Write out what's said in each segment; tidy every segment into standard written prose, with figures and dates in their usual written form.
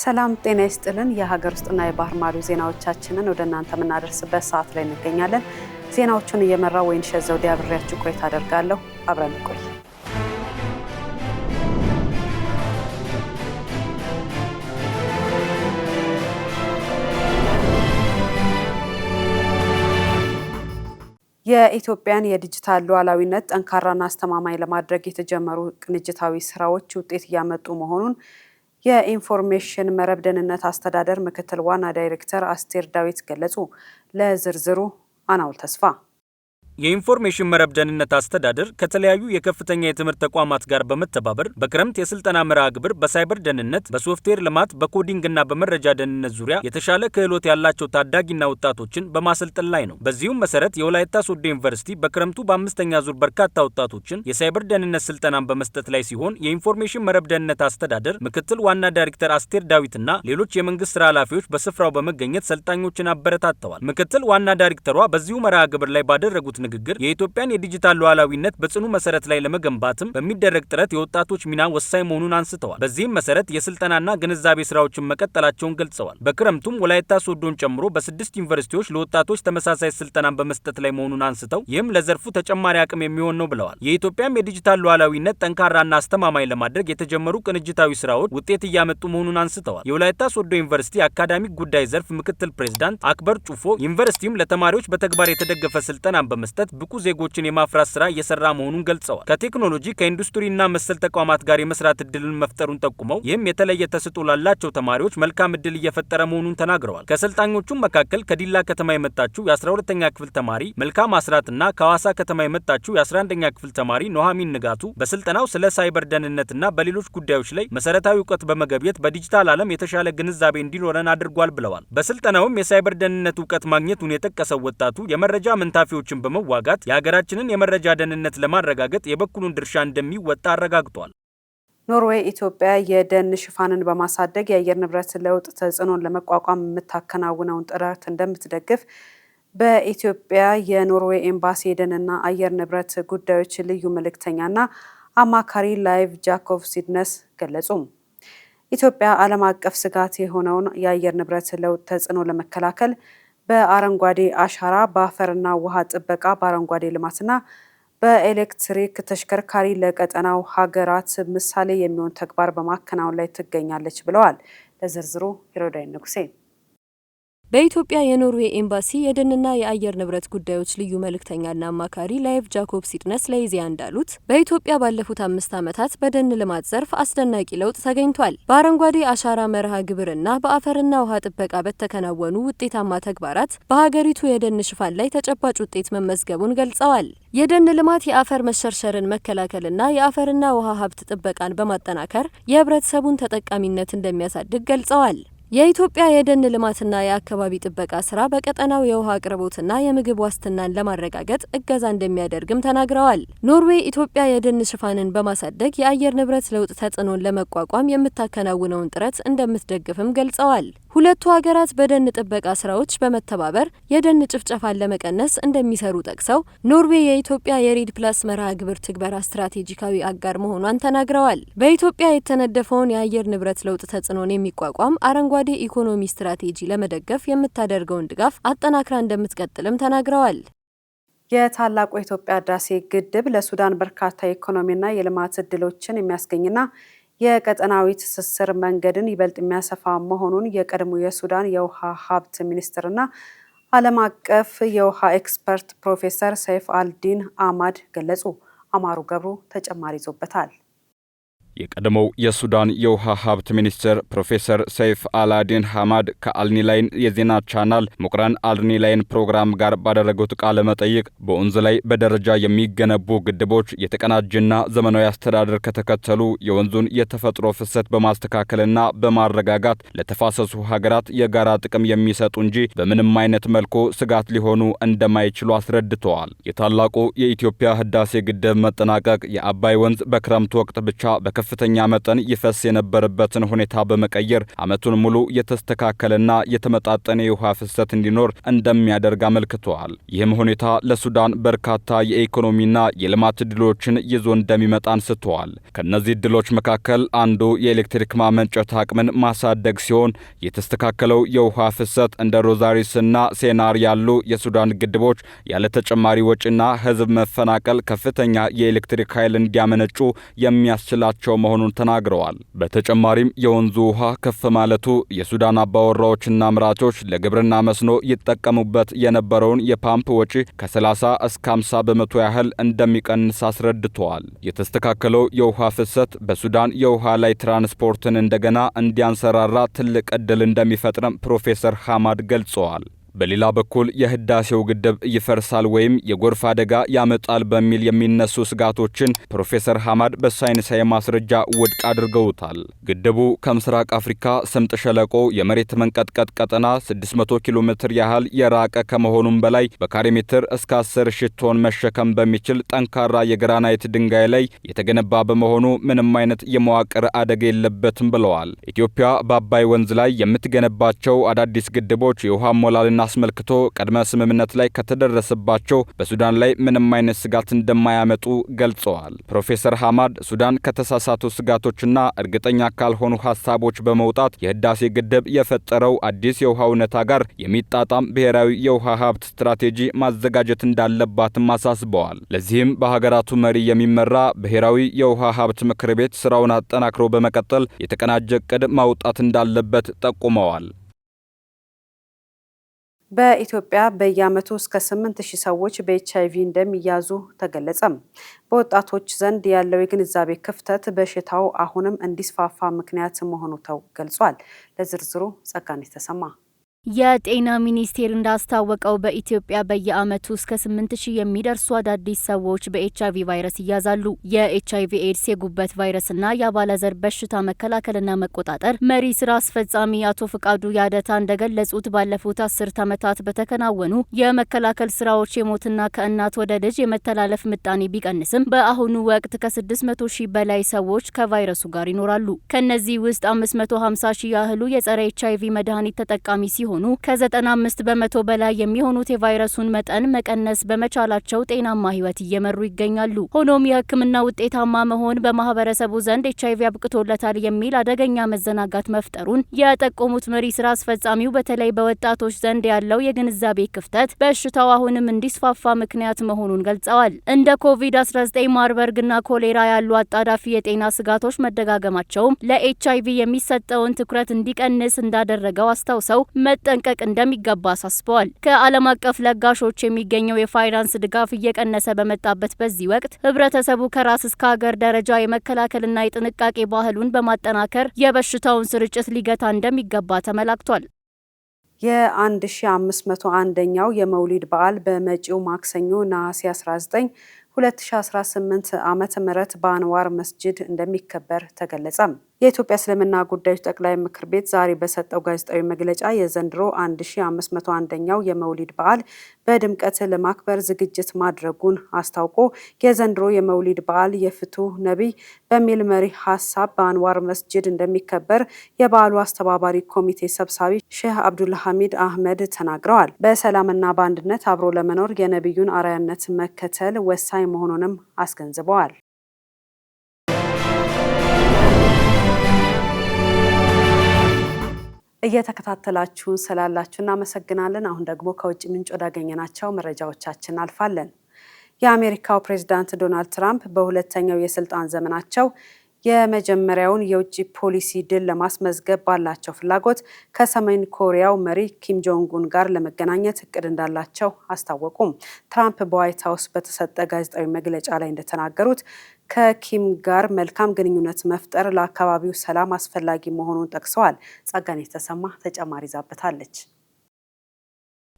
ሰላም ጤና ይስጥልን። የሀገር ውስጥና የባህር ማዶ ዜናዎቻችንን ወደ እናንተ የምናደርስበት ሰዓት ላይ እንገኛለን። ዜናዎቹን እየመራው ወይንሸት ዘውዴ አብሬያችሁ ቆይታ አደርጋለሁ። አብረን ቆይ። የኢትዮጵያን የዲጂታል ሉዓላዊነት ጠንካራና አስተማማኝ ለማድረግ የተጀመሩ ቅንጅታዊ ስራዎች ውጤት እያመጡ መሆኑን የኢንፎርሜሽን መረብ ደህንነት አስተዳደር ምክትል ዋና ዳይሬክተር አስቴር ዳዊት ገለጹ። ለዝርዝሩ አናውል ተስፋ። የኢንፎርሜሽን መረብ ደህንነት አስተዳደር ከተለያዩ የከፍተኛ የትምህርት ተቋማት ጋር በመተባበር በክረምት የስልጠና መርሃ ግብር በሳይበር ደህንነት፣ በሶፍትዌር ልማት፣ በኮዲንግና በመረጃ ደህንነት ዙሪያ የተሻለ ክህሎት ያላቸው ታዳጊና ወጣቶችን በማሰልጠን ላይ ነው። በዚሁም መሰረት የወላይታ ሶዶ ዩኒቨርሲቲ በክረምቱ በአምስተኛ ዙር በርካታ ወጣቶችን የሳይበር ደህንነት ስልጠናን በመስጠት ላይ ሲሆን የኢንፎርሜሽን መረብ ደህንነት አስተዳደር ምክትል ዋና ዳይሬክተር አስቴር ዳዊትና ሌሎች የመንግስት ስራ ኃላፊዎች በስፍራው በመገኘት ሰልጣኞችን አበረታተዋል። ምክትል ዋና ዳይሬክተሯ በዚሁ መርሃ ግብር ላይ ባደረጉት ንግግር የኢትዮጵያን የዲጂታል ሉዓላዊነት በጽኑ መሰረት ላይ ለመገንባትም በሚደረግ ጥረት የወጣቶች ሚና ወሳኝ መሆኑን አንስተዋል። በዚህም መሰረት የስልጠናና ግንዛቤ ስራዎችን መቀጠላቸውን ገልጸዋል። በክረምቱም ወላይታ ሶዶን ጨምሮ በ6 ዩኒቨርሲቲዎች ለወጣቶች ተመሳሳይ ስልጠናን በመስጠት ላይ መሆኑን አንስተው ይህም ለዘርፉ ተጨማሪ አቅም የሚሆን ነው ብለዋል። የኢትዮጵያም የዲጂታል ሉዓላዊነት ጠንካራና አስተማማኝ ለማድረግ የተጀመሩ ቅንጅታዊ ስራዎች ውጤት እያመጡ መሆኑን አንስተዋል። የወላይታ ሶዶ ዩኒቨርሲቲ አካዳሚክ ጉዳይ ዘርፍ ምክትል ፕሬዝዳንት አክበር ጩፎ ዩኒቨርሲቲውም ለተማሪዎች በተግባር የተደገፈ ስልጠናን በመስጠት ብቁ ዜጎችን የማፍራት ስራ እየሰራ መሆኑን ገልጸዋል። ከቴክኖሎጂ ከኢንዱስትሪና መሰል ተቋማት ጋር የመስራት እድልን መፍጠሩን ጠቁመው ይህም የተለየ ተሰጥኦ ላላቸው ተማሪዎች መልካም እድል እየፈጠረ መሆኑን ተናግረዋል። ከሰልጣኞቹም መካከል ከዲላ ከተማ የመጣችው የ12ኛ ክፍል ተማሪ መልካም አስራትና ከሐዋሳ ከተማ የመጣችው የ11ኛ ክፍል ተማሪ ኖሃሚን ንጋቱ በስልጠናው ስለ ሳይበር ደህንነትና በሌሎች ጉዳዮች ላይ መሰረታዊ እውቀት በመገብየት በዲጂታል ዓለም የተሻለ ግንዛቤ እንዲኖረን አድርጓል ብለዋል። በስልጠናውም የሳይበር ደህንነት እውቀት ማግኘቱን የጠቀሰው ወጣቱ የመረጃ መንታፊዎችን በመዋጋት የሀገራችንን የመረጃ ደህንነት ለማረጋገጥ የበኩሉን ድርሻ እንደሚወጣ አረጋግጧል። ኖርዌይ ኢትዮጵያ የደን ሽፋንን በማሳደግ የአየር ንብረት ለውጥ ተጽዕኖን ለመቋቋም የምታከናውነውን ጥረት እንደምትደግፍ በኢትዮጵያ የኖርዌይ ኤምባሲ የደንና አየር ንብረት ጉዳዮች ልዩ መልእክተኛና አማካሪ ላይቭ ጃኮብ ሲድነስ ገለጹ። ኢትዮጵያ ዓለም አቀፍ ስጋት የሆነውን የአየር ንብረት ለውጥ ተጽዕኖ ለመከላከል በአረንጓዴ አሻራ፣ በአፈርና ውሃ ጥበቃ፣ በአረንጓዴ ልማትና በኤሌክትሪክ ተሽከርካሪ ለቀጠናው ሀገራት ምሳሌ የሚሆን ተግባር በማከናወን ላይ ትገኛለች ብለዋል። ለዝርዝሩ ሂሮዳይ ንጉሴ። በኢትዮጵያ የኖርዌይ ኤምባሲ የደንና የአየር ንብረት ጉዳዮች ልዩ መልእክተኛና አማካሪ ላይቭ ጃኮብ ሲድነስ ለኢዜአ እንዳሉት በኢትዮጵያ ባለፉት 5 ዓመታት በደን ልማት ዘርፍ አስደናቂ ለውጥ ተገኝቷል። በአረንጓዴ አሻራ መርሃ ግብርና በአፈርና ውሃ ጥበቃ በተከናወኑ ውጤታማ ተግባራት በሀገሪቱ የደን ሽፋን ላይ ተጨባጭ ውጤት መመዝገቡን ገልጸዋል። የደን ልማት የአፈር መሸርሸርን መከላከልና የአፈርና ውሃ ሀብት ጥበቃን በማጠናከር የህብረተሰቡን ተጠቃሚነት እንደሚያሳድግ ገልጸዋል። የኢትዮጵያ የደን ልማትና የአካባቢ ጥበቃ ስራ በቀጠናው የውሃ አቅርቦትና የምግብ ዋስትናን ለማረጋገጥ እገዛ እንደሚያደርግም ተናግረዋል። ኖርዌይ ኢትዮጵያ የደን ሽፋንን በማሳደግ የአየር ንብረት ለውጥ ተጽዕኖን ለመቋቋም የምታከናውነውን ጥረት እንደምትደግፍም ገልጸዋል። ሁለቱ ሀገራት በደን ጥበቃ ስራዎች በመተባበር የደን ጭፍጨፋን ለመቀነስ እንደሚሰሩ ጠቅሰው ኖርዌይ የኢትዮጵያ የሬድ ፕላስ መርሃ ግብር ትግበራ ስትራቴጂካዊ አጋር መሆኗን ተናግረዋል። በኢትዮጵያ የተነደፈውን የአየር ንብረት ለውጥ ተጽዕኖን የሚቋቋም አረንጓዴ ኢኮኖሚ ስትራቴጂ ለመደገፍ የምታደርገውን ድጋፍ አጠናክራ እንደምትቀጥልም ተናግረዋል። የታላቁ የኢትዮጵያ ህዳሴ ግድብ ለሱዳን በርካታ የኢኮኖሚና የልማት እድሎችን የሚያስገኝና የቀጠናዊ ትስስር መንገድን ይበልጥ የሚያሰፋ መሆኑን የቀድሞ የሱዳን የውሃ ሀብት ሚኒስትርና ዓለም አቀፍ የውሃ ኤክስፐርት ፕሮፌሰር ሰይፍ አልዲን አማድ ገለጹ። አማሩ ገብሩ ተጨማሪ ይዞበታል። የቀድሞው የሱዳን የውሃ ሀብት ሚኒስትር ፕሮፌሰር ሰይፍ አልዲን አማድ ከአልኒላይን የዜና ቻናል ሙቅራን አልኒላይን ፕሮግራም ጋር ባደረጉት ቃለ መጠይቅ በወንዝ ላይ በደረጃ የሚገነቡ ግድቦች የተቀናጀና ዘመናዊ አስተዳደር ከተከተሉ የወንዙን የተፈጥሮ ፍሰት በማስተካከልና በማረጋጋት ለተፋሰሱ ሀገራት የጋራ ጥቅም የሚሰጡ እንጂ በምንም አይነት መልኩ ስጋት ሊሆኑ እንደማይችሉ አስረድተዋል። የታላቁ የኢትዮጵያ ህዳሴ ግድብ መጠናቀቅ የአባይ ወንዝ በክረምቱ ወቅት ብቻ በከፍተኛ መጠን ይፈስ የነበረበትን ሁኔታ በመቀየር ዓመቱን ሙሉ የተስተካከለና የተመጣጠነ የውሃ ፍሰት እንዲኖር እንደሚያደርግ አመልክተዋል። ይህም ሁኔታ ለሱዳን በርካታ የኢኮኖሚና የልማት ዕድሎችን ይዞ እንደሚመጣ አንስተዋል። ከነዚህ ዕድሎች መካከል አንዱ የኤሌክትሪክ ማመንጨት አቅምን ማሳደግ ሲሆን የተስተካከለው የውሃ ፍሰት እንደ ሮዛሪስና ሴናር ያሉ የሱዳን ግድቦች ያለ ተጨማሪ ወጪና ሕዝብ መፈናቀል ከፍተኛ የኤሌክትሪክ ኃይል እንዲያመነጩ የሚያስችላቸው መሆኑን ተናግረዋል። በተጨማሪም የወንዙ ውሃ ከፍ ማለቱ የሱዳን አባወራዎችና አምራቾች ለግብርና መስኖ ይጠቀሙበት የነበረውን የፓምፕ ወጪ ከ30 እስከ 50 በመቶ ያህል እንደሚቀንስ አስረድተዋል። የተስተካከለው የውሃ ፍሰት በሱዳን የውሃ ላይ ትራንስፖርትን እንደገና እንዲያንሰራራ ትልቅ ዕድል እንደሚፈጥርም ፕሮፌሰር ሐማድ ገልጸዋል። በሌላ በኩል የህዳሴው ግድብ ይፈርሳል ወይም የጎርፍ አደጋ ያመጣል በሚል የሚነሱ ስጋቶችን ፕሮፌሰር ሐማድ በሳይንሳዊ ማስረጃ ውድቅ አድርገውታል። ግድቡ ከምስራቅ አፍሪካ ስምጥ ሸለቆ የመሬት መንቀጥቀጥ ቀጠና 600 ኪሎ ሜትር ያህል የራቀ ከመሆኑም በላይ በካሬ ሜትር እስከ 10,000 ቶን መሸከም በሚችል ጠንካራ የግራናይት ድንጋይ ላይ የተገነባ በመሆኑ ምንም አይነት የመዋቅር አደጋ የለበትም ብለዋል። ኢትዮጵያ በአባይ ወንዝ ላይ የምትገነባቸው አዳዲስ ግድቦች የውሃ ሞላልና አስመልክቶ ቀድመ ስምምነት ላይ ከተደረሰባቸው በሱዳን ላይ ምንም አይነት ስጋት እንደማያመጡ ገልጸዋል። ፕሮፌሰር ሐማድ ሱዳን ከተሳሳቱ ስጋቶችና እርግጠኛ ካልሆኑ ሐሳቦች በመውጣት የህዳሴ ግድብ የፈጠረው አዲስ የውሃ እውነታ ጋር የሚጣጣም ብሔራዊ የውሃ ሀብት ስትራቴጂ ማዘጋጀት እንዳለባትም አሳስበዋል። ለዚህም በሀገራቱ መሪ የሚመራ ብሔራዊ የውሃ ሀብት ምክር ቤት ስራውን አጠናክሮ በመቀጠል የተቀናጀ ዕቅድ ማውጣት እንዳለበት ጠቁመዋል። በኢትዮጵያ በየዓመቱ እስከ 8,000 ሰዎች በኤችአይቪ እንደሚያዙ ተገለጸም። በወጣቶች ዘንድ ያለው የግንዛቤ ክፍተት በሽታው አሁንም እንዲስፋፋ ምክንያት መሆኑ ተገልጿል። ለዝርዝሩ ጸጋነሽ ተሰማ። የጤና ሚኒስቴር እንዳስታወቀው በኢትዮጵያ በየዓመቱ እስከ 8,000 የሚደርሱ አዳዲስ ሰዎች በኤችአይቪ ቫይረስ ይያዛሉ። የኤችአይቪ ኤድስ የጉበት ቫይረስና የአባለዘር በሽታ መከላከልና መቆጣጠር መሪ ስራ አስፈጻሚ አቶ ፍቃዱ ያደታ እንደገለጹት ባለፉት 10 ዓመታት በተከናወኑ የመከላከል ስራዎች የሞትና ከእናት ወደ ልጅ የመተላለፍ ምጣኔ ቢቀንስም በአሁኑ ወቅት ከ600,000 በላይ ሰዎች ከቫይረሱ ጋር ይኖራሉ። ከነዚህ ውስጥ 550,000 ያህሉ የጸረ ኤችአይቪ መድኃኒት ተጠቃሚ ሲሆኑ ከ95 በመቶ በላይ የሚሆኑት የቫይረሱን መጠን መቀነስ በመቻላቸው ጤናማ ህይወት እየመሩ ይገኛሉ። ሆኖም የሕክምና ውጤታማ መሆን በማህበረሰቡ ዘንድ ኤችአይቪ አብቅቶለታል የሚል አደገኛ መዘናጋት መፍጠሩን የጠቆሙት መሪ ስራ አስፈጻሚው በተለይ በወጣቶች ዘንድ ያለው የግንዛቤ ክፍተት በሽታው አሁንም እንዲስፋፋ ምክንያት መሆኑን ገልጸዋል። እንደ ኮቪድ-19፣ ማርበርግና ኮሌራ ያሉ አጣዳፊ የጤና ስጋቶች መደጋገማቸውም ለኤችአይቪ የሚሰጠውን ትኩረት እንዲቀንስ እንዳደረገው አስታውሰው መጠንቀቅ እንደሚገባ አሳስበዋል። ከዓለም አቀፍ ለጋሾች የሚገኘው የፋይናንስ ድጋፍ እየቀነሰ በመጣበት በዚህ ወቅት ህብረተሰቡ ከራስ እስከ ሀገር ደረጃ የመከላከልና የጥንቃቄ ባህሉን በማጠናከር የበሽታውን ስርጭት ሊገታ እንደሚገባ ተመላክቷል። የ1501ኛው የመውሊድ በዓል በመጪው ማክሰኞ ነሐሴ 19 2018 ዓመተ ምህረት በአንዋር መስጂድ እንደሚከበር ተገለጸ። የኢትዮጵያ እስልምና ጉዳዮች ጠቅላይ ምክር ቤት ዛሬ በሰጠው ጋዜጣዊ መግለጫ የዘንድሮ 1501ኛው የመውሊድ በዓል በድምቀት ለማክበር ዝግጅት ማድረጉን አስታውቆ የዘንድሮ የመውሊድ በዓል የፍቱህ ነቢይ በሚል መሪ ሀሳብ በአንዋር መስጂድ እንደሚከበር የበዓሉ አስተባባሪ ኮሚቴ ሰብሳቢ ሼህ አብዱልሐሚድ አህመድ ተናግረዋል። በሰላምና በአንድነት አብሮ ለመኖር የነቢዩን አርአያነት መከተል ወሳኝ መሆኑንም አስገንዝበዋል። እየተከታተላችሁን ስላላችሁ እናመሰግናለን። አሁን ደግሞ ከውጭ ምንጭ ወዳገኘናቸው መረጃዎቻችን አልፋለን። የአሜሪካው ፕሬዝዳንት ዶናልድ ትራምፕ በሁለተኛው የስልጣን ዘመናቸው የመጀመሪያውን የውጭ ፖሊሲ ድል ለማስመዝገብ ባላቸው ፍላጎት ከሰሜን ኮሪያው መሪ ኪም ጆንግ ኡን ጋር ለመገናኘት እቅድ እንዳላቸው አስታወቁም። ትራምፕ በዋይት ሀውስ በተሰጠ ጋዜጣዊ መግለጫ ላይ እንደተናገሩት ከኪም ጋር መልካም ግንኙነት መፍጠር ለአካባቢው ሰላም አስፈላጊ መሆኑን ጠቅሰዋል። ጸጋነሽ ተሰማ ተጨማሪ ይዛበታለች።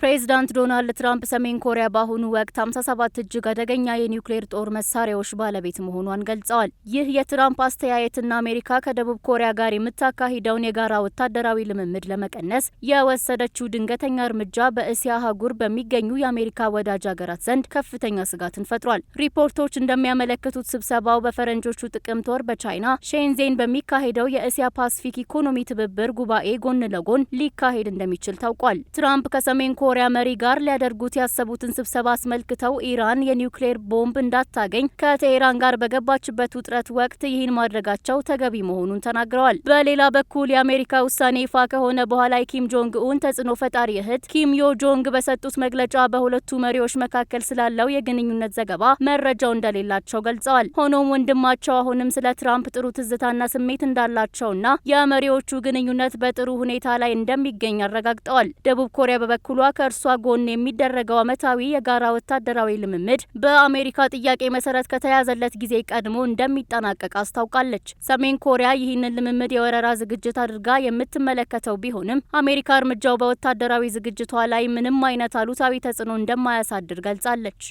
ፕሬዚዳንት ዶናልድ ትራምፕ ሰሜን ኮሪያ በአሁኑ ወቅት 57 እጅግ አደገኛ የኒውክሌር ጦር መሳሪያዎች ባለቤት መሆኗን ገልጸዋል። ይህ የትራምፕ አስተያየትና አሜሪካ ከደቡብ ኮሪያ ጋር የምታካሂደውን የጋራ ወታደራዊ ልምምድ ለመቀነስ የወሰደችው ድንገተኛ እርምጃ በእስያ አህጉር በሚገኙ የአሜሪካ ወዳጅ ሀገራት ዘንድ ከፍተኛ ስጋትን ፈጥሯል። ሪፖርቶች እንደሚያመለክቱት ስብሰባው በፈረንጆቹ ጥቅምት ወር በቻይና ሼንዜን በሚካሄደው የእስያ ፓሲፊክ ኢኮኖሚ ትብብር ጉባኤ ጎን ለጎን ሊካሄድ እንደሚችል ታውቋል። ትራምፕ ከሰሜን ኮሪያ መሪ ጋር ሊያደርጉት ያሰቡትን ስብሰባ አስመልክተው ኢራን የኒውክሌር ቦምብ እንዳታገኝ ከቴሄራን ጋር በገባችበት ውጥረት ወቅት ይህን ማድረጋቸው ተገቢ መሆኑን ተናግረዋል። በሌላ በኩል የአሜሪካ ውሳኔ ይፋ ከሆነ በኋላ የኪም ጆንግ ኡን ተጽዕኖ ፈጣሪ እህት ኪም ዮ ጆንግ በሰጡት መግለጫ በሁለቱ መሪዎች መካከል ስላለው የግንኙነት ዘገባ መረጃው እንደሌላቸው ገልጸዋል። ሆኖም ወንድማቸው አሁንም ስለ ትራምፕ ጥሩ ትዝታና ስሜት እንዳላቸውና የመሪዎቹ ግንኙነት በጥሩ ሁኔታ ላይ እንደሚገኝ አረጋግጠዋል። ደቡብ ኮሪያ በበኩሏ ከእርሷ ጎን የሚደረገው ዓመታዊ የጋራ ወታደራዊ ልምምድ በአሜሪካ ጥያቄ መሰረት ከተያዘለት ጊዜ ቀድሞ እንደሚጠናቀቅ አስታውቃለች። ሰሜን ኮሪያ ይህንን ልምምድ የወረራ ዝግጅት አድርጋ የምትመለከተው ቢሆንም አሜሪካ እርምጃው በወታደራዊ ዝግጅቷ ላይ ምንም አይነት አሉታዊ ተጽዕኖ እንደማያሳድር ገልጻለች።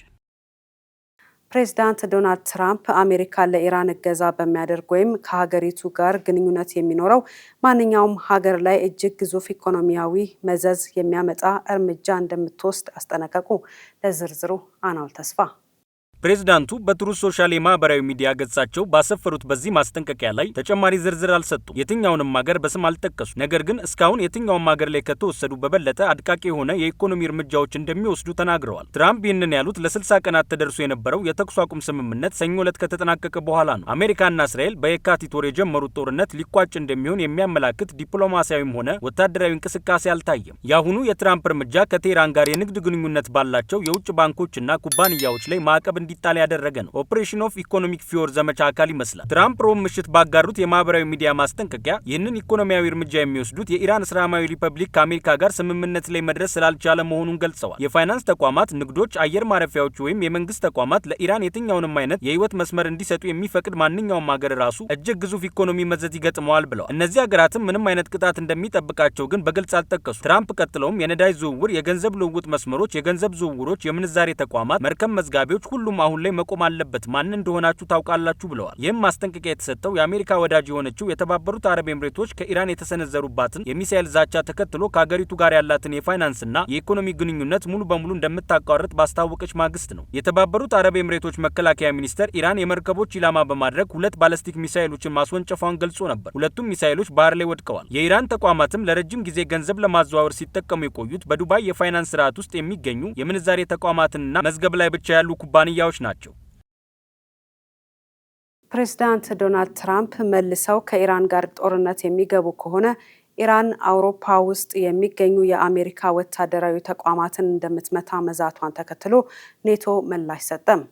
ፕሬዚዳንት ዶናልድ ትራምፕ አሜሪካ ለኢራን እገዛ በሚያደርግ ወይም ከሀገሪቱ ጋር ግንኙነት የሚኖረው ማንኛውም ሀገር ላይ እጅግ ግዙፍ ኢኮኖሚያዊ መዘዝ የሚያመጣ እርምጃ እንደምትወስድ አስጠነቀቁ። ለዝርዝሩ አናውል ተስፋ። ፕሬዝዳንቱ በትሩዝ ሶሻል የማህበራዊ ሚዲያ ገጻቸው ባሰፈሩት በዚህ ማስጠንቀቂያ ላይ ተጨማሪ ዝርዝር አልሰጡም። የትኛውንም ሀገር በስም አልጠቀሱ። ነገር ግን እስካሁን የትኛውም ሀገር ላይ ከተወሰዱ በበለጠ አድቃቂ የሆነ የኢኮኖሚ እርምጃዎች እንደሚወስዱ ተናግረዋል። ትራምፕ ይህንን ያሉት ለ60 ቀናት ተደርሶ የነበረው የተኩስ አቁም ስምምነት ሰኞ ዕለት ከተጠናቀቀ በኋላ ነው። አሜሪካና እስራኤል በየካቲት ወር የጀመሩት ጦርነት ሊቋጭ እንደሚሆን የሚያመላክት ዲፕሎማሲያዊም ሆነ ወታደራዊ እንቅስቃሴ አልታየም። የአሁኑ የትራምፕ እርምጃ ከቴህራን ጋር የንግድ ግንኙነት ባላቸው የውጭ ባንኮችና ኩባንያዎች ላይ ማዕቀብ እንዲጣል ያደረገ ነው። ኦፕሬሽን ኦፍ ኢኮኖሚክ ፊዮር ዘመቻ አካል ይመስላል። ትራምፕ ሮም ምሽት ባጋሩት የማህበራዊ ሚዲያ ማስጠንቀቂያ ይህንን ኢኮኖሚያዊ እርምጃ የሚወስዱት የኢራን እስላማዊ ሪፐብሊክ ከአሜሪካ ጋር ስምምነት ላይ መድረስ ስላልቻለ መሆኑን ገልጸዋል። የፋይናንስ ተቋማት፣ ንግዶች፣ አየር ማረፊያዎች ወይም የመንግስት ተቋማት ለኢራን የትኛውንም አይነት የህይወት መስመር እንዲሰጡ የሚፈቅድ ማንኛውም ሀገር ራሱ እጅግ ግዙፍ ኢኮኖሚ መዘዝ ይገጥመዋል ብለዋል። እነዚህ ሀገራትም ምንም አይነት ቅጣት እንደሚጠብቃቸው ግን በግልጽ አልጠቀሱ። ትራምፕ ቀጥለውም የነዳጅ ዝውውር፣ የገንዘብ ልውውጥ መስመሮች፣ የገንዘብ ዝውውሮች፣ የምንዛሬ ተቋማት፣ መርከብ መዝጋቢዎች ሁሉም አሁን ላይ መቆም አለበት፣ ማን እንደሆናችሁ ታውቃላችሁ ብለዋል። ይህም ማስጠንቀቂያ የተሰጠው የአሜሪካ ወዳጅ የሆነችው የተባበሩት አረብ ኤምሬቶች ከኢራን የተሰነዘሩባትን የሚሳኤል ዛቻ ተከትሎ ከሀገሪቱ ጋር ያላትን የፋይናንስና የኢኮኖሚ ግንኙነት ሙሉ በሙሉ እንደምታቋርጥ ባስታወቀች ማግስት ነው። የተባበሩት አረብ ኤምሬቶች መከላከያ ሚኒስቴር ኢራን የመርከቦች ኢላማ በማድረግ 2 ባለስቲክ ሚሳኤሎችን ማስወንጨፏን ገልጾ ነበር። ሁለቱም ሚሳኤሎች ባህር ላይ ወድቀዋል። የኢራን ተቋማትም ለረጅም ጊዜ ገንዘብ ለማዘዋወር ሲጠቀሙ የቆዩት በዱባይ የፋይናንስ ስርዓት ውስጥ የሚገኙ የምንዛሬ ተቋማትንና መዝገብ ላይ ብቻ ያሉ ኩባንያዎች ናቸው። ፕሬዚዳንት ዶናልድ ትራምፕ መልሰው ከኢራን ጋር ጦርነት የሚገቡ ከሆነ ኢራን አውሮፓ ውስጥ የሚገኙ የአሜሪካ ወታደራዊ ተቋማትን እንደምትመታ መዛቷን ተከትሎ ኔቶ ምላሽ ሰጠም።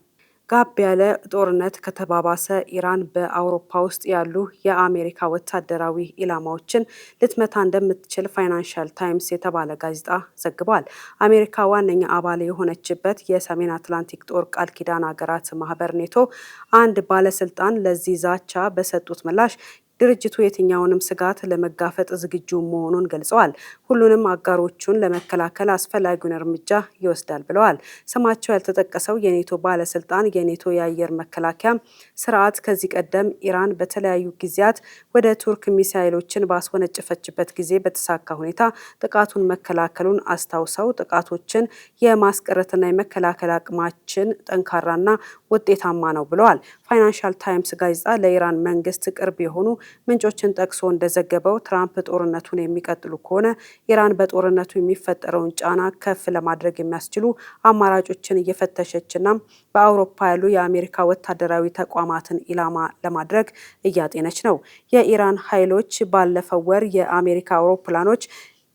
ጋብ ያለ ጦርነት ከተባባሰ ኢራን በአውሮፓ ውስጥ ያሉ የአሜሪካ ወታደራዊ ኢላማዎችን ልትመታ እንደምትችል ፋይናንሻል ታይምስ የተባለ ጋዜጣ ዘግቧል። አሜሪካ ዋነኛ አባል የሆነችበት የሰሜን አትላንቲክ ጦር ቃል ኪዳን ሀገራት ማህበር ኔቶ አንድ ባለስልጣን ለዚህ ዛቻ በሰጡት ምላሽ ድርጅቱ የትኛውንም ስጋት ለመጋፈጥ ዝግጁ መሆኑን ገልጸዋል። ሁሉንም አጋሮቹን ለመከላከል አስፈላጊውን እርምጃ ይወስዳል ብለዋል። ስማቸው ያልተጠቀሰው የኔቶ ባለስልጣን የኔቶ የአየር መከላከያ ስርዓት ከዚህ ቀደም ኢራን በተለያዩ ጊዜያት ወደ ቱርክ ሚሳይሎችን ባስወነጨፈችበት ጊዜ በተሳካ ሁኔታ ጥቃቱን መከላከሉን አስታውሰው ጥቃቶችን የማስቀረትና የመከላከል አቅማችን ጠንካራና ውጤታማ ነው ብለዋል። ፋይናንሻል ታይምስ ጋዜጣ ለኢራን መንግስት ቅርብ የሆኑ ምንጮችን ጠቅሶ እንደዘገበው ትራምፕ ጦርነቱን የሚቀጥሉ ከሆነ ኢራን በጦርነቱ የሚፈጠረውን ጫና ከፍ ለማድረግ የሚያስችሉ አማራጮችን እየፈተሸችና በአውሮፓ ያሉ የአሜሪካ ወታደራዊ ተቋማትን ኢላማ ለማድረግ እያጤነች ነው። የኢራን ኃይሎች ባለፈው ወር የአሜሪካ አውሮፕላኖች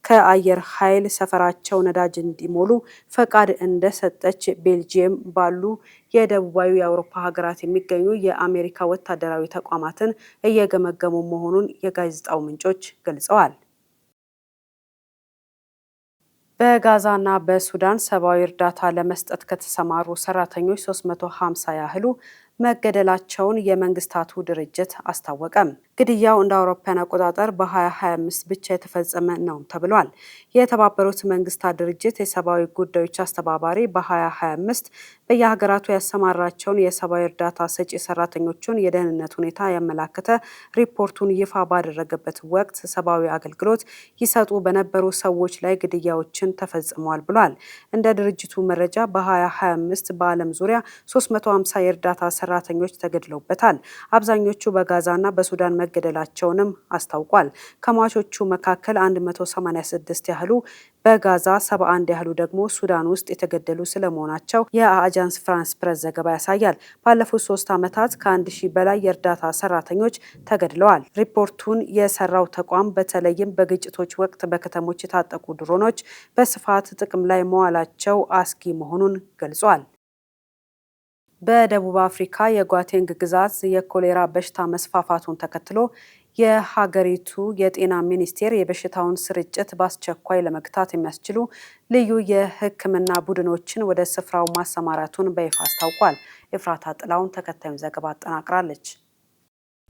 ከአየር ኃይል ሰፈራቸው ነዳጅ እንዲሞሉ ፈቃድ እንደሰጠች ቤልጂየም ባሉ የደቡባዊ የአውሮፓ ሀገራት የሚገኙ የአሜሪካ ወታደራዊ ተቋማትን እየገመገሙ መሆኑን የጋዜጣው ምንጮች ገልጸዋል። በጋዛና በሱዳን ሰብአዊ እርዳታ ለመስጠት ከተሰማሩ ሰራተኞች 350 ያህሉ መገደላቸውን የመንግስታቱ ድርጅት አስታወቀ። ግድያው እንደ አውሮፓውያን አቆጣጠር በ2025 ብቻ የተፈጸመ ነው ተብሏል። የተባበሩት መንግስታት ድርጅት የሰብአዊ ጉዳዮች አስተባባሪ በ2025 በየሀገራቱ ያሰማራቸውን የሰብአዊ እርዳታ ሰጪ ሰራተኞቹን የደህንነት ሁኔታ ያመላከተ ሪፖርቱን ይፋ ባደረገበት ወቅት ሰብአዊ አገልግሎት ይሰጡ በነበሩ ሰዎች ላይ ግድያዎችን ተፈጽመዋል ብሏል። እንደ ድርጅቱ መረጃ በ2025 በዓለም ዙሪያ 350 የእርዳታ ሰራተኞች ተገድለውበታል። አብዛኞቹ በጋዛና በሱዳን መገደላቸውንም አስታውቋል። ከሟቾቹ መካከል 186 ያህሉ በጋዛ 71 ያህሉ ደግሞ ሱዳን ውስጥ የተገደሉ ስለመሆናቸው የአጃንስ ፍራንስ ፕሬስ ዘገባ ያሳያል። ባለፉት 3 ዓመታት ከ1000 በላይ የእርዳታ ሰራተኞች ተገድለዋል። ሪፖርቱን የሰራው ተቋም በተለይም በግጭቶች ወቅት በከተሞች የታጠቁ ድሮኖች በስፋት ጥቅም ላይ መዋላቸው አስጊ መሆኑን ገልጿል። በደቡብ አፍሪካ የጓቴንግ ግዛት የኮሌራ በሽታ መስፋፋቱን ተከትሎ የሀገሪቱ የጤና ሚኒስቴር የበሽታውን ስርጭት በአስቸኳይ ለመግታት የሚያስችሉ ልዩ የሕክምና ቡድኖችን ወደ ስፍራው ማሰማራቱን በይፋ አስታውቋል። ኤፍራታ ጥላውን ተከታዩን ዘገባ አጠናቅራለች።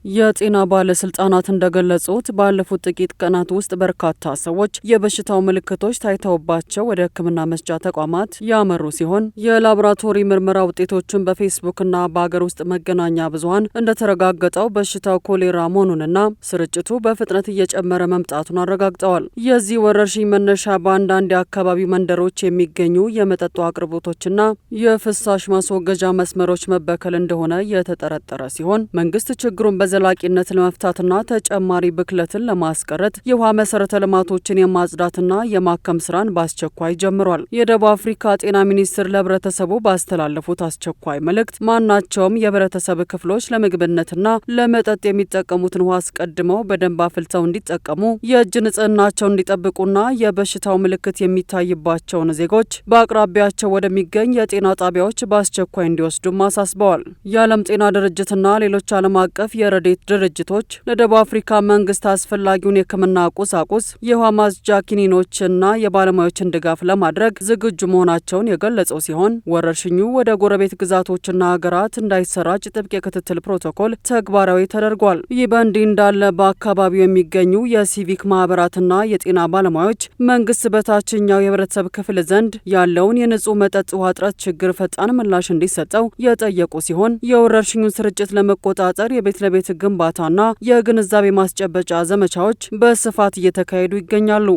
የጤና ባለስልጣናት እንደገለጹት ባለፉት ጥቂት ቀናት ውስጥ በርካታ ሰዎች የበሽታው ምልክቶች ታይተውባቸው ወደ ሕክምና መስጫ ተቋማት ያመሩ ሲሆን የላቦራቶሪ ምርመራ ውጤቶችን በፌስቡክና በአገር ውስጥ መገናኛ ብዙኃን እንደተረጋገጠው በሽታው ኮሌራ መሆኑንና ስርጭቱ በፍጥነት እየጨመረ መምጣቱን አረጋግጠዋል። የዚህ ወረርሽኝ መነሻ በአንዳንድ የአካባቢው መንደሮች የሚገኙ የመጠጡ አቅርቦቶችና የፍሳሽ ማስወገጃ መስመሮች መበከል እንደሆነ የተጠረጠረ ሲሆን መንግስት ችግሩን ዘላቂነት ለመፍታትና ተጨማሪ ብክለትን ለማስቀረት የውሃ መሰረተ ልማቶችን የማጽዳትና የማከም ስራን በአስቸኳይ ጀምሯል። የደቡብ አፍሪካ ጤና ሚኒስቴር ለህብረተሰቡ ባስተላለፉት አስቸኳይ መልእክት ማናቸውም የህብረተሰብ ክፍሎች ለምግብነትና ለመጠጥ የሚጠቀሙትን ውሃ አስቀድመው በደንብ አፍልተው እንዲጠቀሙ፣ የእጅ ንጽህናቸውን እንዲጠብቁና የበሽታው ምልክት የሚታይባቸውን ዜጎች በአቅራቢያቸው ወደሚገኝ የጤና ጣቢያዎች በአስቸኳይ እንዲወስዱም አሳስበዋል። የዓለም ጤና ድርጅትና ሌሎች ዓለም አቀፍ የረድኤት ድርጅቶች ለደቡብ አፍሪካ መንግስት አስፈላጊውን የሕክምና ቁሳቁስ፣ የውሃ ማጽጃ ኪኒኖችና የባለሙያዎችን ድጋፍ ለማድረግ ዝግጁ መሆናቸውን የገለጸው ሲሆን ወረርሽኙ ወደ ጎረቤት ግዛቶችና ሀገራት እንዳይሰራጭ ጥብቅ የክትትል ፕሮቶኮል ተግባራዊ ተደርጓል። ይህ በእንዲህ እንዳለ በአካባቢው የሚገኙ የሲቪክ ማህበራትና የጤና ባለሙያዎች መንግስት በታችኛው የህብረተሰብ ክፍል ዘንድ ያለውን የንጹህ መጠጥ ውሃ እጥረት ችግር ፈጣን ምላሽ እንዲሰጠው የጠየቁ ሲሆን የወረርሽኙን ስርጭት ለመቆጣጠር የቤት ለቤት ግንባታና የግንዛቤ ማስጨበጫ ዘመቻዎች በስፋት እየተካሄዱ ይገኛሉ።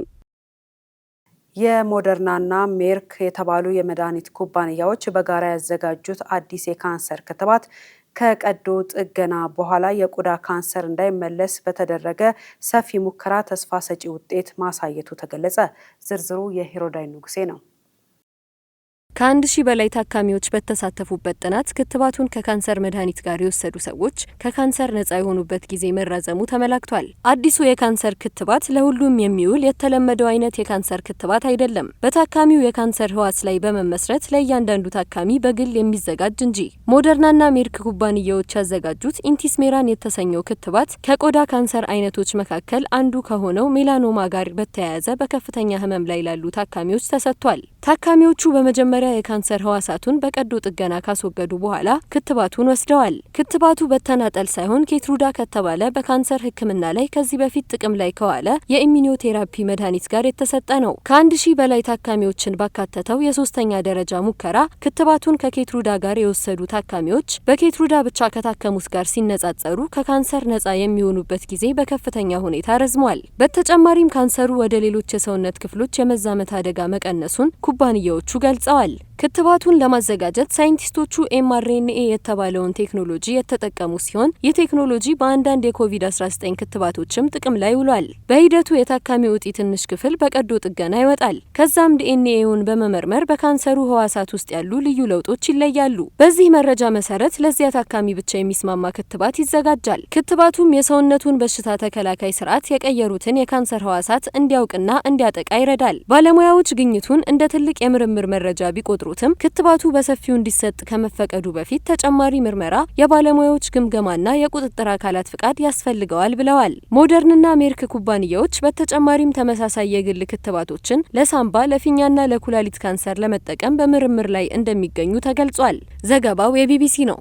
የሞደርናና ሜርክ የተባሉ የመድኃኒት ኩባንያዎች በጋራ ያዘጋጁት አዲስ የካንሰር ክትባት ከቀዶ ጥገና በኋላ የቆዳ ካንሰር እንዳይመለስ በተደረገ ሰፊ ሙከራ ተስፋ ሰጪ ውጤት ማሳየቱ ተገለጸ። ዝርዝሩ የሂሮዳይ ንጉሴ ነው። ከ1000 በላይ ታካሚዎች በተሳተፉበት ጥናት ክትባቱን ከካንሰር መድኃኒት ጋር የወሰዱ ሰዎች ከካንሰር ነጻ የሆኑበት ጊዜ መራዘሙ ተመላክቷል። አዲሱ የካንሰር ክትባት ለሁሉም የሚውል የተለመደው አይነት የካንሰር ክትባት አይደለም። በታካሚው የካንሰር ህዋስ ላይ በመመስረት ለእያንዳንዱ ታካሚ በግል የሚዘጋጅ እንጂ። ሞደርናና ሜርክ ኩባንያዎች ያዘጋጁት ኢንቲስሜራን የተሰኘው ክትባት ከቆዳ ካንሰር አይነቶች መካከል አንዱ ከሆነው ሜላኖማ ጋር በተያያዘ በከፍተኛ ህመም ላይ ላሉ ታካሚዎች ተሰጥቷል። ታካሚዎቹ በመጀመሪያ የካንሰር ህዋሳቱን በቀዶ ጥገና ካስወገዱ በኋላ ክትባቱን ወስደዋል። ክትባቱ በተናጠል ሳይሆን ኬትሩዳ ከተባለ በካንሰር ህክምና ላይ ከዚህ በፊት ጥቅም ላይ ከዋለ የኢሚኒዮቴራፒ መድኃኒት ጋር የተሰጠ ነው። ከ1000 በላይ ታካሚዎችን ባካተተው የሶስተኛ ደረጃ ሙከራ ክትባቱን ከኬትሩዳ ጋር የወሰዱ ታካሚዎች በኬትሩዳ ብቻ ከታከሙት ጋር ሲነጻጸሩ ከካንሰር ነጻ የሚሆኑበት ጊዜ በከፍተኛ ሁኔታ ረዝሟል። በተጨማሪም ካንሰሩ ወደ ሌሎች የሰውነት ክፍሎች የመዛመት አደጋ መቀነሱን ኩባንያዎቹ ገልጸዋል። ክትባቱን ለማዘጋጀት ሳይንቲስቶቹ ኤምአርኤንኤ የተባለውን ቴክኖሎጂ የተጠቀሙ ሲሆን ይህ ቴክኖሎጂ በአንዳንድ የኮቪድ-19 ክትባቶችም ጥቅም ላይ ውሏል። በሂደቱ የታካሚው እጢ ትንሽ ክፍል በቀዶ ጥገና ይወጣል። ከዛም ዲኤንኤውን በመመርመር በካንሰሩ ህዋሳት ውስጥ ያሉ ልዩ ለውጦች ይለያሉ። በዚህ መረጃ መሰረት ለዚያ ታካሚ ብቻ የሚስማማ ክትባት ይዘጋጃል። ክትባቱም የሰውነቱን በሽታ ተከላካይ ስርዓት የቀየሩትን የካንሰር ህዋሳት እንዲያውቅና እንዲያጠቃ ይረዳል። ባለሙያዎች ግኝቱን እንደ ትልቅ የምርምር መረጃ ቢቆጥሩ ክትባቱ በሰፊው እንዲሰጥ ከመፈቀዱ በፊት ተጨማሪ ምርመራ፣ የባለሙያዎች ግምገማና የቁጥጥር አካላት ፍቃድ ያስፈልገዋል ብለዋል። ሞደርንና ሜርክ ኩባንያዎች በተጨማሪም ተመሳሳይ የግል ክትባቶችን ለሳምባ፣ ለፊኛና ለኩላሊት ካንሰር ለመጠቀም በምርምር ላይ እንደሚገኙ ተገልጿል። ዘገባው የቢቢሲ ነው።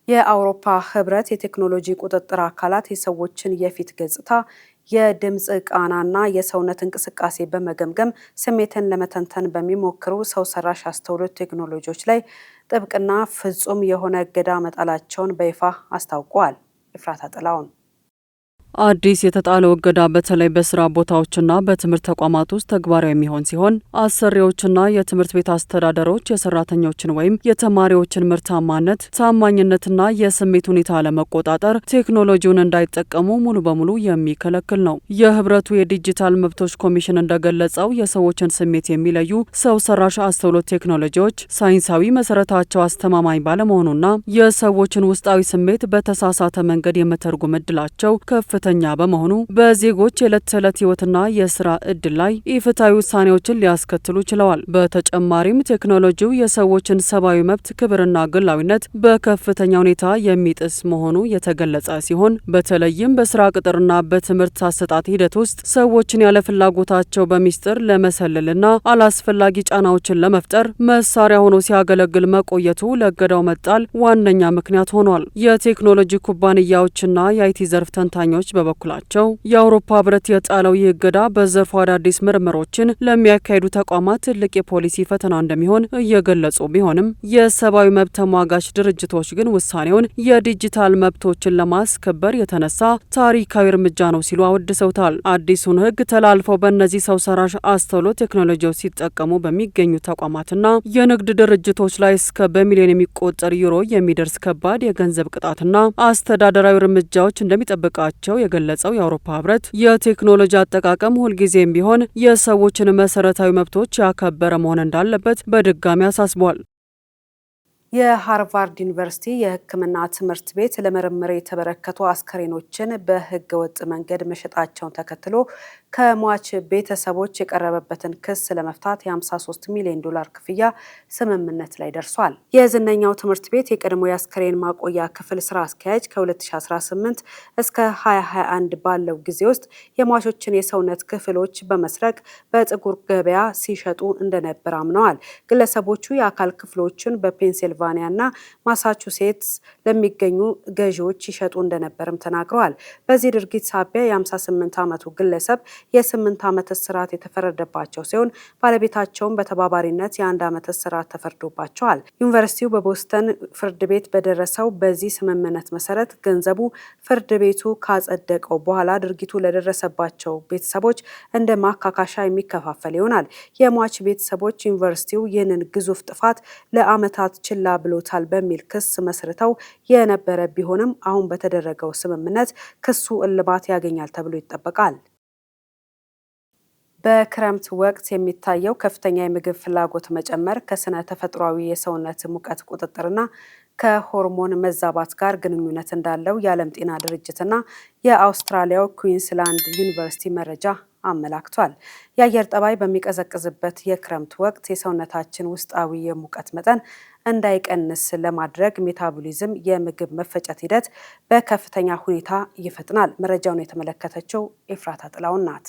የአውሮፓ ህብረት የቴክኖሎጂ ቁጥጥር አካላት የሰዎችን የፊት ገጽታ፣ የድምፅ ቃናና የሰውነት እንቅስቃሴ በመገምገም ስሜትን ለመተንተን በሚሞክሩ ሰው ሰራሽ አስተውሎት ቴክኖሎጂዎች ላይ ጥብቅና ፍጹም የሆነ እገዳ መጣላቸውን በይፋ አስታውቀዋል። ኤፍራታ ጥላውን አዲስ የተጣለው እገዳ በተለይ በስራ ቦታዎችና በትምህርት ተቋማት ውስጥ ተግባራዊ የሚሆን ሲሆን አሰሪዎችና የትምህርት ቤት አስተዳደሮች የሰራተኞችን ወይም የተማሪዎችን ምርታማነት፣ ታማኝነትና የስሜት ሁኔታ ለመቆጣጠር ቴክኖሎጂውን እንዳይጠቀሙ ሙሉ በሙሉ የሚከለክል ነው። የህብረቱ የዲጂታል መብቶች ኮሚሽን እንደገለጸው የሰዎችን ስሜት የሚለዩ ሰው ሰራሽ አስተውሎት ቴክኖሎጂዎች ሳይንሳዊ መሰረታቸው አስተማማኝ ባለመሆኑና የሰዎችን ውስጣዊ ስሜት በተሳሳተ መንገድ የመተርጎም እድላቸው ከፍተኛ በመሆኑ በዜጎች የዕለት ተዕለት ህይወትና የስራ እድል ላይ ኢፍትሐዊ ውሳኔዎችን ሊያስከትሉ ችለዋል። በተጨማሪም ቴክኖሎጂው የሰዎችን ሰብአዊ መብት፣ ክብርና ግላዊነት በከፍተኛ ሁኔታ የሚጥስ መሆኑ የተገለጸ ሲሆን በተለይም በስራ ቅጥርና በትምህርት አሰጣጥ ሂደት ውስጥ ሰዎችን ያለ ፍላጎታቸው በሚስጥር ለመሰለልና አላስፈላጊ ጫናዎችን ለመፍጠር መሳሪያ ሆኖ ሲያገለግል መቆየቱ ለእገዳው መጣል ዋነኛ ምክንያት ሆኗል። የቴክኖሎጂ ኩባንያዎችና የአይቲ ዘርፍ ተንታኞች በበኩላቸው የአውሮፓ ህብረት የጣለው ይህ እገዳ በዘርፉ አዳዲስ ምርምሮችን ለሚያካሂዱ ተቋማት ትልቅ የፖሊሲ ፈተና እንደሚሆን እየገለጹ ቢሆንም የሰብአዊ መብት ተሟጋች ድርጅቶች ግን ውሳኔውን የዲጂታል መብቶችን ለማስከበር የተነሳ ታሪካዊ እርምጃ ነው ሲሉ አወድሰውታል። አዲሱን ህግ ተላልፈው በእነዚህ ሰው ሰራሽ አስተውሎት ቴክኖሎጂዎች ሲጠቀሙ በሚገኙ ተቋማትና የንግድ ድርጅቶች ላይ እስከ በሚሊዮን የሚቆጠር ዩሮ የሚደርስ ከባድ የገንዘብ ቅጣትና አስተዳደራዊ እርምጃዎች እንደሚጠብቃቸው የገለጸው የአውሮፓ ህብረት የቴክኖሎጂ አጠቃቀም ሁልጊዜም ቢሆን የሰዎችን መሰረታዊ መብቶች ያከበረ መሆን እንዳለበት በድጋሚ አሳስቧል። የሃርቫርድ ዩኒቨርሲቲ የሕክምና ትምህርት ቤት ለምርምር የተበረከቱ አስከሬኖችን በህገ ወጥ መንገድ መሸጣቸውን ተከትሎ ከሟች ቤተሰቦች የቀረበበትን ክስ ለመፍታት የ53 ሚሊዮን ዶላር ክፍያ ስምምነት ላይ ደርሷል። የዝነኛው ትምህርት ቤት የቀድሞ የአስከሬን ማቆያ ክፍል ስራ አስኪያጅ ከ2018 እስከ 2021 ባለው ጊዜ ውስጥ የሟቾችን የሰውነት ክፍሎች በመስረቅ በጥቁር ገበያ ሲሸጡ እንደነበር አምነዋል። ግለሰቦቹ የአካል ክፍሎችን በፔንሲልቫኒያ እና ማሳቹሴትስ ለሚገኙ ገዢዎች ይሸጡ እንደነበርም ተናግረዋል። በዚህ ድርጊት ሳቢያ የ58 ዓመቱ ግለሰብ የ8 ዓመት እስራት የተፈረደባቸው ሲሆን ባለቤታቸውም በተባባሪነት የ1 ዓመት እስራት ተፈርዶባቸዋል። ዩኒቨርሲቲው በቦስተን ፍርድ ቤት በደረሰው በዚህ ስምምነት መሰረት ገንዘቡ ፍርድ ቤቱ ካጸደቀው በኋላ ድርጊቱ ለደረሰባቸው ቤተሰቦች እንደ ማካካሻ የሚከፋፈል ይሆናል። የሟች ቤተሰቦች ዩኒቨርሲቲው ይህንን ግዙፍ ጥፋት ለዓመታት ችላ ብሎታል በሚል ክስ መስርተው የነበረ ቢሆንም አሁን በተደረገው ስምምነት ክሱ እልባት ያገኛል ተብሎ ይጠበቃል። በክረምት ወቅት የሚታየው ከፍተኛ የምግብ ፍላጎት መጨመር ከስነ ተፈጥሯዊ የሰውነት ሙቀት ቁጥጥርና ከሆርሞን መዛባት ጋር ግንኙነት እንዳለው የዓለም ጤና ድርጅትና የአውስትራሊያው ኩዊንስላንድ ዩኒቨርሲቲ መረጃ አመላክቷል። የአየር ጠባይ በሚቀዘቅዝበት የክረምት ወቅት የሰውነታችን ውስጣዊ የሙቀት መጠን እንዳይቀንስ ለማድረግ ሜታቦሊዝም የምግብ መፈጨት ሂደት በከፍተኛ ሁኔታ ይፈጥናል። መረጃውን የተመለከተችው ኤፍራታ ጥላውን ናት።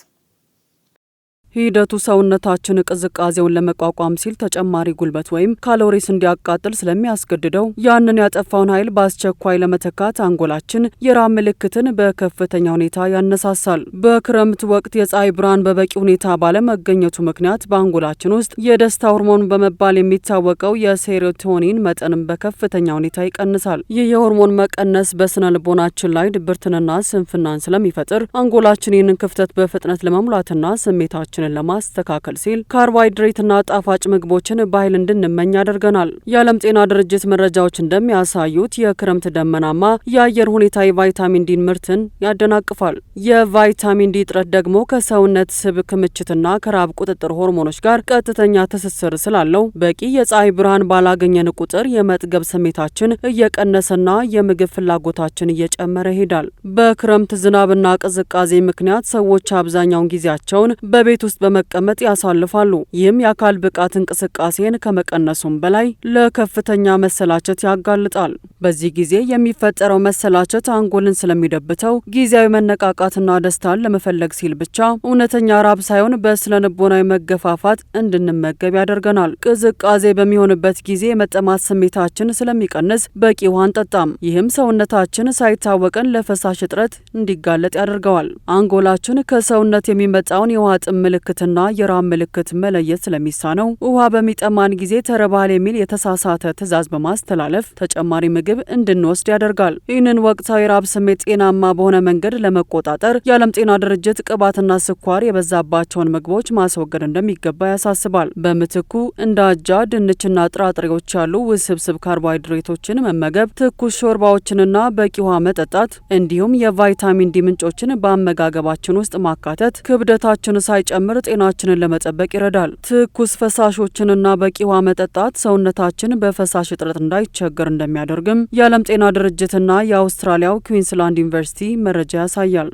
ሂደቱ ሰውነታችን ቅዝቃዜውን ለመቋቋም ሲል ተጨማሪ ጉልበት ወይም ካሎሪስ እንዲያቃጥል ስለሚያስገድደው ያንን ያጠፋውን ኃይል በአስቸኳይ ለመተካት አንጎላችን የራብ ምልክትን በከፍተኛ ሁኔታ ያነሳሳል። በክረምት ወቅት የፀሐይ ብርሃን በበቂ ሁኔታ ባለመገኘቱ ምክንያት በአንጎላችን ውስጥ የደስታ ሆርሞን በመባል የሚታወቀው የሴሮቶኒን መጠንም በከፍተኛ ሁኔታ ይቀንሳል። ይህ የሆርሞን መቀነስ በስነ ልቦናችን ላይ ድብርትንና ስንፍናን ስለሚፈጥር አንጎላችን ይህንን ክፍተት በፍጥነት ለመሙላትና ስሜታችን ለማስተካከል ሲል ካርቦሃይድሬትና ጣፋጭ ምግቦችን በኃይል እንድንመኝ ያደርገናል። የዓለም ጤና ድርጅት መረጃዎች እንደሚያሳዩት የክረምት ደመናማ የአየር ሁኔታ የቫይታሚን ዲ ምርትን ያደናቅፋል። የቫይታሚን ዲ እጥረት ደግሞ ከሰውነት ስብ ክምችትና ከራብ ቁጥጥር ሆርሞኖች ጋር ቀጥተኛ ትስስር ስላለው በቂ የፀሐይ ብርሃን ባላገኘን ቁጥር የመጥገብ ስሜታችን እየቀነሰና የምግብ ፍላጎታችን እየጨመረ ይሄዳል። በክረምት ዝናብና ቅዝቃዜ ምክንያት ሰዎች አብዛኛውን ጊዜያቸውን በቤት ውስጥ ውስጥ በመቀመጥ ያሳልፋሉ። ይህም የአካል ብቃት እንቅስቃሴን ከመቀነሱም በላይ ለከፍተኛ መሰላቸት ያጋልጣል። በዚህ ጊዜ የሚፈጠረው መሰላቸት አንጎልን ስለሚደብተው ጊዜያዊ መነቃቃትና ደስታን ለመፈለግ ሲል ብቻ እውነተኛ ራብ ሳይሆን በስነ ልቦናዊ መገፋፋት እንድንመገብ ያደርገናል። ቅዝቃዜ በሚሆንበት ጊዜ የመጠማት ስሜታችን ስለሚቀንስ በቂ ውሃ አንጠጣም። ይህም ሰውነታችን ሳይታወቀን ለፈሳሽ እጥረት እንዲጋለጥ ያደርገዋል። አንጎላችን ከሰውነት የሚመጣውን የውሃ ጥም ምልክትና የራብ ምልክት መለየት ስለሚሳነው ውሃ በሚጠማን ጊዜ ተርበሃል የሚል የተሳሳተ ትዕዛዝ በማስተላለፍ ተጨማሪ ምግብ እንድንወስድ ያደርጋል። ይህንን ወቅታዊ ራብ ስሜት ጤናማ በሆነ መንገድ ለመቆጣጠር የዓለም ጤና ድርጅት ቅባትና ስኳር የበዛባቸውን ምግቦች ማስወገድ እንደሚገባ ያሳስባል። በምትኩ እንደ አጃ፣ ድንችና ጥራጥሬዎች ያሉ ውስብስብ ካርቦሃይድሬቶችን መመገብ፣ ትኩስ ሾርባዎችንና በቂ ውሃ መጠጣት እንዲሁም የቫይታሚን ዲ ምንጮችን በአመጋገባችን ውስጥ ማካተት ክብደታችን ሳይጨምር ጤናችንን ለመጠበቅ ይረዳል። ትኩስ ፈሳሾችንና በቂ ውሃ መጠጣት ሰውነታችን በፈሳሽ እጥረት እንዳይቸገር እንደሚያደርግም የዓለም ጤና ድርጅትና የአውስትራሊያው ኩዊንስላንድ ዩኒቨርሲቲ መረጃ ያሳያል።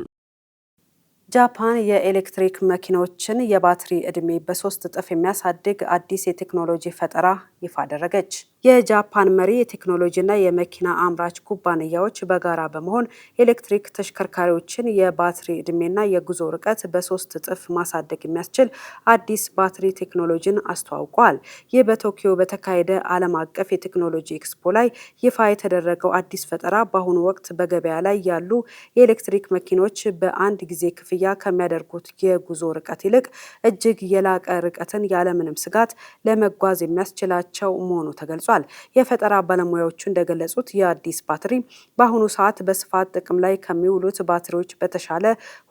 ጃፓን የኤሌክትሪክ መኪኖችን የባትሪ ዕድሜ በ3 እጥፍ የሚያሳድግ አዲስ የቴክኖሎጂ ፈጠራ ይፋ አደረገች። የጃፓን መሪ የቴክኖሎጂና የመኪና አምራች ኩባንያዎች በጋራ በመሆን ኤሌክትሪክ ተሽከርካሪዎችን የባትሪ ዕድሜና የጉዞ ርቀት በ3 እጥፍ ማሳደግ የሚያስችል አዲስ ባትሪ ቴክኖሎጂን አስተዋውቋል። ይህ በቶኪዮ በተካሄደ ዓለም አቀፍ የቴክኖሎጂ ኤክስፖ ላይ ይፋ የተደረገው አዲስ ፈጠራ በአሁኑ ወቅት በገበያ ላይ ያሉ የኤሌክትሪክ መኪኖች በአንድ ጊዜ ክፍያ ከሚያደርጉት የጉዞ ርቀት ይልቅ እጅግ የላቀ ርቀትን ያለምንም ስጋት ለመጓዝ የሚያስችላቸው መሆኑ ተገልጿል። የፈጠራ ባለሙያዎቹ እንደገለጹት የአዲስ ባትሪ በአሁኑ ሰዓት በስፋት ጥቅም ላይ ከሚውሉት ባትሪዎች በተሻለ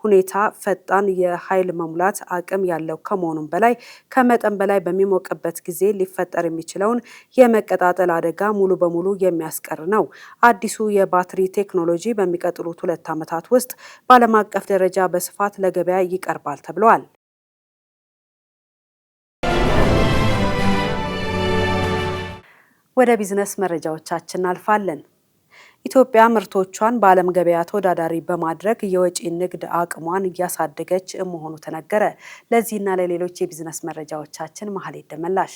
ሁኔታ ፈጣን የኃይል መሙላት አቅም ያለው ከመሆኑም በላይ ከመጠን በላይ በሚሞቅበት ጊዜ ሊፈጠር የሚችለውን የመቀጣጠል አደጋ ሙሉ በሙሉ የሚያስቀር ነው። አዲሱ የባትሪ ቴክኖሎጂ በሚቀጥሉት 2 ዓመታት ውስጥ በዓለም አቀፍ ደረጃ በስፋት ለገበያ ይቀርባል ተብሏል። ወደ ቢዝነስ መረጃዎቻችን አልፋለን። ኢትዮጵያ ምርቶቿን በዓለም ገበያ ተወዳዳሪ በማድረግ የወጪ ንግድ አቅሟን እያሳደገች መሆኑ ተነገረ። ለዚህና ለሌሎች የቢዝነስ መረጃዎቻችን መሀሌት ደመላሽ።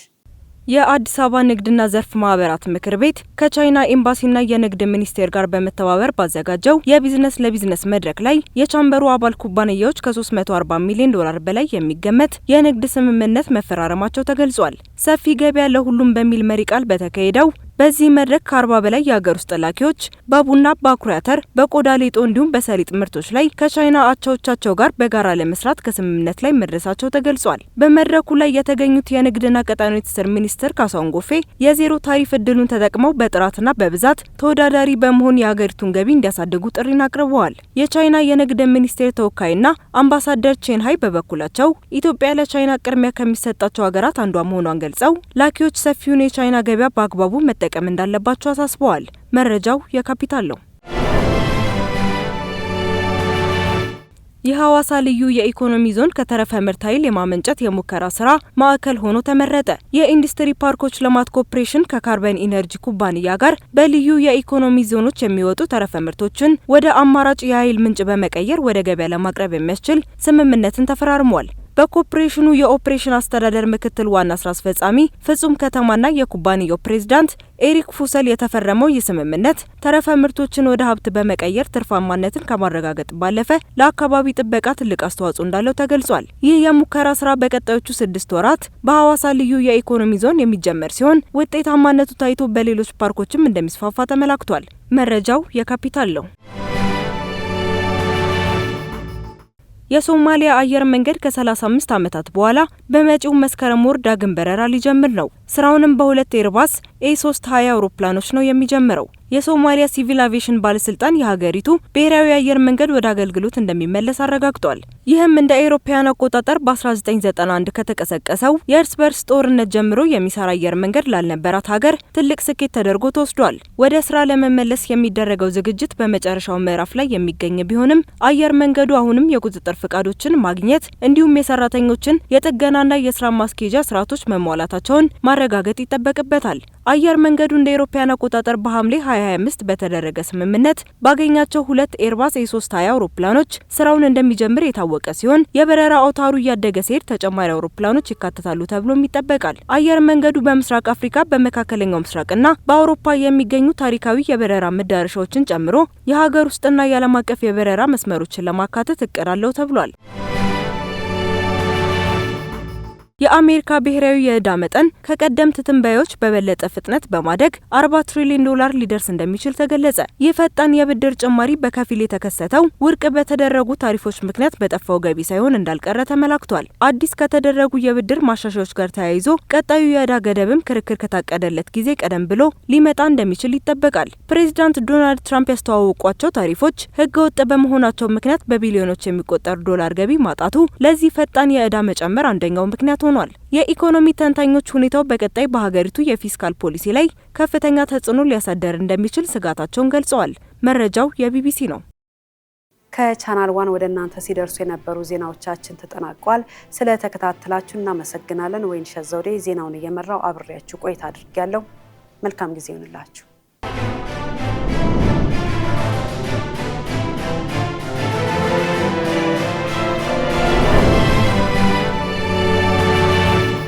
የአዲስ አበባ ንግድና ዘርፍ ማህበራት ምክር ቤት ከቻይና ኤምባሲና የንግድ ሚኒስቴር ጋር በመተባበር ባዘጋጀው የቢዝነስ ለቢዝነስ መድረክ ላይ የቻምበሩ አባል ኩባንያዎች ከ340 ሚሊዮን ዶላር በላይ የሚገመት የንግድ ስምምነት መፈራረማቸው ተገልጿል። ሰፊ ገበያ ለሁሉም በሚል መሪ ቃል በተካሄደው በዚህ መድረክ ከ40 በላይ የሀገር ውስጥ ላኪዎች በቡና፣ በአኩሪ አተር፣ በቆዳ ሌጦ እንዲሁም በሰሊጥ ምርቶች ላይ ከቻይና አቻዎቻቸው ጋር በጋራ ለመስራት ከስምምነት ላይ መድረሳቸው ተገልጿል። በመድረኩ ላይ የተገኙት የንግድና ቀጣናዊ ትስስር ሚኒስትር ካሳሁን ጎፌ የዜሮ ታሪፍ እድሉን ተጠቅመው በጥራትና በብዛት ተወዳዳሪ በመሆን የሀገሪቱን ገቢ እንዲያሳድጉ ጥሪን አቅርበዋል። የቻይና የንግድ ሚኒስቴር ተወካይና አምባሳደር ቼንሃይ በበኩላቸው ኢትዮጵያ ለቻይና ቅድሚያ ከሚሰጣቸው ሀገራት አንዷ መሆኗን ገልጸው ላኪዎች ሰፊውን የቻይና ገበያ በአግባቡ መጠቀም እንዳለባቸው አሳስበዋል። መረጃው የካፒታል ነው። የሐዋሳ ልዩ የኢኮኖሚ ዞን ከተረፈ ምርት ኃይል የማመንጨት የሙከራ ስራ ማዕከል ሆኖ ተመረጠ። የኢንዱስትሪ ፓርኮች ልማት ኮርፖሬሽን ከካርበን ኢነርጂ ኩባንያ ጋር በልዩ የኢኮኖሚ ዞኖች የሚወጡ ተረፈ ምርቶችን ወደ አማራጭ የኃይል ምንጭ በመቀየር ወደ ገበያ ለማቅረብ የሚያስችል ስምምነትን ተፈራርሟል። በኮርፖሬሽኑ የኦፕሬሽን አስተዳደር ምክትል ዋና ስራ አስፈጻሚ ፍጹም ከተማና የኩባንያው ፕሬዝዳንት ኤሪክ ፉሰል የተፈረመው ይህ ስምምነት ተረፈ ምርቶችን ወደ ሀብት በመቀየር ትርፋማነትን ከማረጋገጥ ባለፈ ለአካባቢ ጥበቃ ትልቅ አስተዋጽኦ እንዳለው ተገልጿል። ይህ የሙከራ ስራ በቀጣዮቹ 6 ወራት በሐዋሳ ልዩ የኢኮኖሚ ዞን የሚጀመር ሲሆን ውጤታማነቱ ታይቶ በሌሎች ፓርኮችም እንደሚስፋፋ ተመላክቷል። መረጃው የካፒታል ነው። የሶማሊያ አየር መንገድ ከ35 ዓመታት በኋላ በመጪው መስከረም ወር ዳግም በረራ ሊጀምር ነው። ስራውንም በ2 ኤርባስ ኤ320 አውሮፕላኖች ነው የሚጀምረው። የሶማሊያ ሲቪል አቪዬሽን ባለስልጣን የሀገሪቱ ብሔራዊ አየር መንገድ ወደ አገልግሎት እንደሚመለስ አረጋግጧል። ይህም እንደ አውሮፓውያን አቆጣጠር በ1991 ከተቀሰቀሰው የእርስ በርስ ጦርነት ጀምሮ የሚሰራ አየር መንገድ ላልነበራት ሀገር ትልቅ ስኬት ተደርጎ ተወስዷል። ወደ ስራ ለመመለስ የሚደረገው ዝግጅት በመጨረሻው ምዕራፍ ላይ የሚገኝ ቢሆንም አየር መንገዱ አሁንም የቁጥጥር ፍቃዶችን ማግኘት እንዲሁም የሰራተኞችን የጥገናና የስራ ማስኬጃ ስርዓቶች መሟላታቸውን ማረጋገጥ ይጠበቅበታል። አየር መንገዱ እንደ አውሮፓውያን አቆጣጠር በሐምሌ 2025 በተደረገ ስምምነት ባገኛቸው 2 ኤርባስ A320 አውሮፕላኖች ስራውን እንደሚጀምር የታወቀ ሲሆን የበረራ አውታሩ እያደገ ሲሄድ ተጨማሪ አውሮፕላኖች ይካተታሉ ተብሎም ይጠበቃል። አየር መንገዱ በምስራቅ አፍሪካ፣ በመካከለኛው ምስራቅና በአውሮፓ የሚገኙ ታሪካዊ የበረራ መዳረሻዎችን ጨምሮ የሀገር ውስጥና የዓለም አቀፍ የበረራ መስመሮችን ለማካተት እቅድ አለው ተብሏል። የአሜሪካ ብሔራዊ የዕዳ መጠን ከቀደምት ትንበያዎች በበለጠ ፍጥነት በማደግ 40 ትሪሊዮን ዶላር ሊደርስ እንደሚችል ተገለጸ። ይህ ፈጣን የብድር ጭማሪ በከፊል የተከሰተው ውድቅ በተደረጉ ታሪፎች ምክንያት በጠፋው ገቢ ሳይሆን እንዳልቀረ ተመላክቷል። አዲስ ከተደረጉ የብድር ማሻሻያዎች ጋር ተያይዞ ቀጣዩ የዕዳ ገደብም ክርክር ከታቀደለት ጊዜ ቀደም ብሎ ሊመጣ እንደሚችል ይጠበቃል። ፕሬዚዳንት ዶናልድ ትራምፕ ያስተዋወቋቸው ታሪፎች ህገወጥ በመሆናቸው ምክንያት በቢሊዮኖች የሚቆጠር ዶላር ገቢ ማጣቱ ለዚህ ፈጣን የዕዳ መጨመር አንደኛው ምክንያት ሆኗል። የኢኮኖሚ ተንታኞች ሁኔታው በቀጣይ በሀገሪቱ የፊስካል ፖሊሲ ላይ ከፍተኛ ተጽዕኖ ሊያሳደር እንደሚችል ስጋታቸውን ገልጸዋል። መረጃው የቢቢሲ ነው። ከቻናል ዋን ወደ እናንተ ሲደርሱ የነበሩ ዜናዎቻችን ተጠናቋል። ስለተከታተላችሁ እናመሰግናለን። ወይንሸት ዘውዴ ዜናውን እየመራው አብሬያችሁ ቆይታ አድርጌያለሁ። መልካም ጊዜ ይሁንላችሁ።